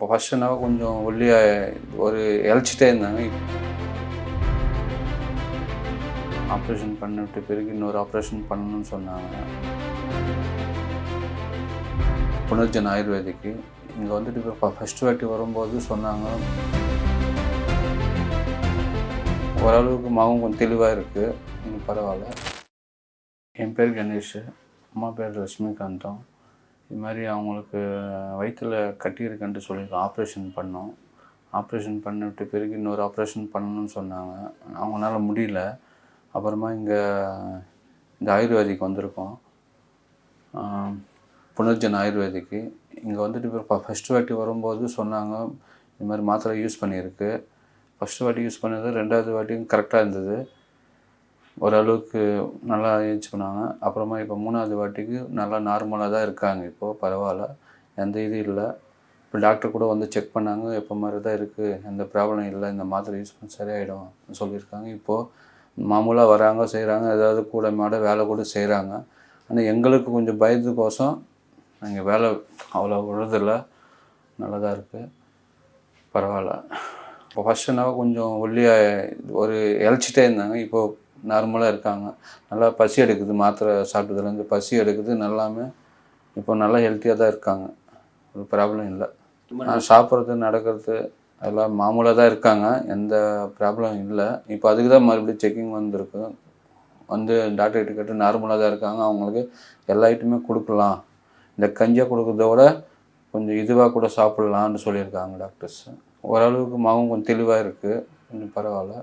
இப்போ ஃபஸ்ட்டு நான் கொஞ்சம் ஒல்லியாக ஒரு இளைச்சிட்டே இருந்தாங்க. ஆப்ரேஷன் பண்ணிவிட்டு பிறகு இன்னொரு ஆப்ரேஷன் பண்ணணும்னு சொன்னாங்க. புனர்ஜன் ஆயுர்வேதிக்கு இங்கே வந்துட்டு இப்போ ஃபஸ்ட்டு வாட்டி வரும்போது சொன்னாங்க, ஓரளவுக்கு முகம் கொஞ்சம் தெளிவாக இருக்குது, இன்னும் பரவாயில்ல. என் பேர் கணேஷ், அம்மா பேர் லட்சுமிகாந்தம். இது மாதிரி அவங்களுக்கு வயிற்றில் கட்டியிருக்குன்ட்டு சொல்லி ஆப்ரேஷன் பண்ணோம். ஆப்ரேஷன் பண்ணிவிட்டு பிறகு இன்னொரு ஆப்ரேஷன் பண்ணணும்னு சொன்னாங்க. அவங்களால முடியல. அப்புறமா இங்கே இந்த ஆயுர்வேதிக்கு வந்திருக்கோம், புனர்ஜன் ஆயுர்வேதிக்கு. இங்கே வந்துட்டு இப்போ ஃபஸ்ட்டு வாட்டி வரும்போது சொன்னாங்க, இது மாதிரி மாத்திரை யூஸ் பண்ணியிருக்கு. ஃபஸ்ட்டு வாட்டி யூஸ் பண்ணது, ரெண்டாவது வாட்டியும் கரெக்டாக இருந்தது, ஓரளவுக்கு நல்லா ஏஞ்சி பண்ணாங்க. அப்புறமா இப்போ மூணாவது வாட்டிக்கு நல்லா நார்மலாக தான் இருக்காங்க. இப்போது பரவாயில்ல, எந்த இது இல்லை. இப்போ டாக்டர் கூட வந்து செக் பண்ணாங்க, எப்போ மாதிரி தான் இருக்குது, எந்த ப்ராப்ளம் இல்லை, இந்த மாத்திரை யூஸ் பண்ணி சரியாயிடும் சொல்லியிருக்காங்க. இப்போது மாமூலாக வராங்க, செய்கிறாங்க, ஏதாவது கூட மாட வேலை கூட செய்கிறாங்க. ஆனால் எங்களுக்கு கொஞ்சம் பயத்துக்கோசம் நாங்கள் வேலை அவ்வளோ விழுறதில்ல, நல்லா தான் இருக்குது, பரவாயில்ல. இப்போ ஃபஸ்ட்டு நான் கொஞ்சம் ஒல்லியாக ஒரு இளைச்சிட்டே இருந்தாங்க. இப்போது நார்மலாக இருக்காங்க, நல்லா பசி எடுக்குது, மாத்திரை சாப்பிட்டதுலேருந்து பசி எடுக்குது, நல்லாமே இப்போ நல்லா ஹெல்த்தியாக தான் இருக்காங்க, ஒரு ப்ராப்ளம் இல்லை. சாப்பிட்றது நடக்கிறது எல்லாம் மாமூலாக தான் இருக்காங்க, எந்த ப்ராப்ளம் இல்லை. இப்போ அதுக்கு தான் மறுபடியும் செக்கிங் வந்திருக்கு. வந்து டாக்டர்கிட்ட கேட்டு நார்மலாக தான் இருக்காங்க. அவங்களுக்கு எல்லா ஐட்டமே கொடுக்கலாம், இந்த கஞ்சியை கொடுக்குறத விட கொஞ்சம் இதுவாக கூட சாப்பிட்லான்னு சொல்லியிருக்காங்க டாக்டர்ஸ். ஓரளவுக்கு முகம் கொஞ்சம் தெளிவாக இருக்குது, கொஞ்சம் பரவாயில்ல.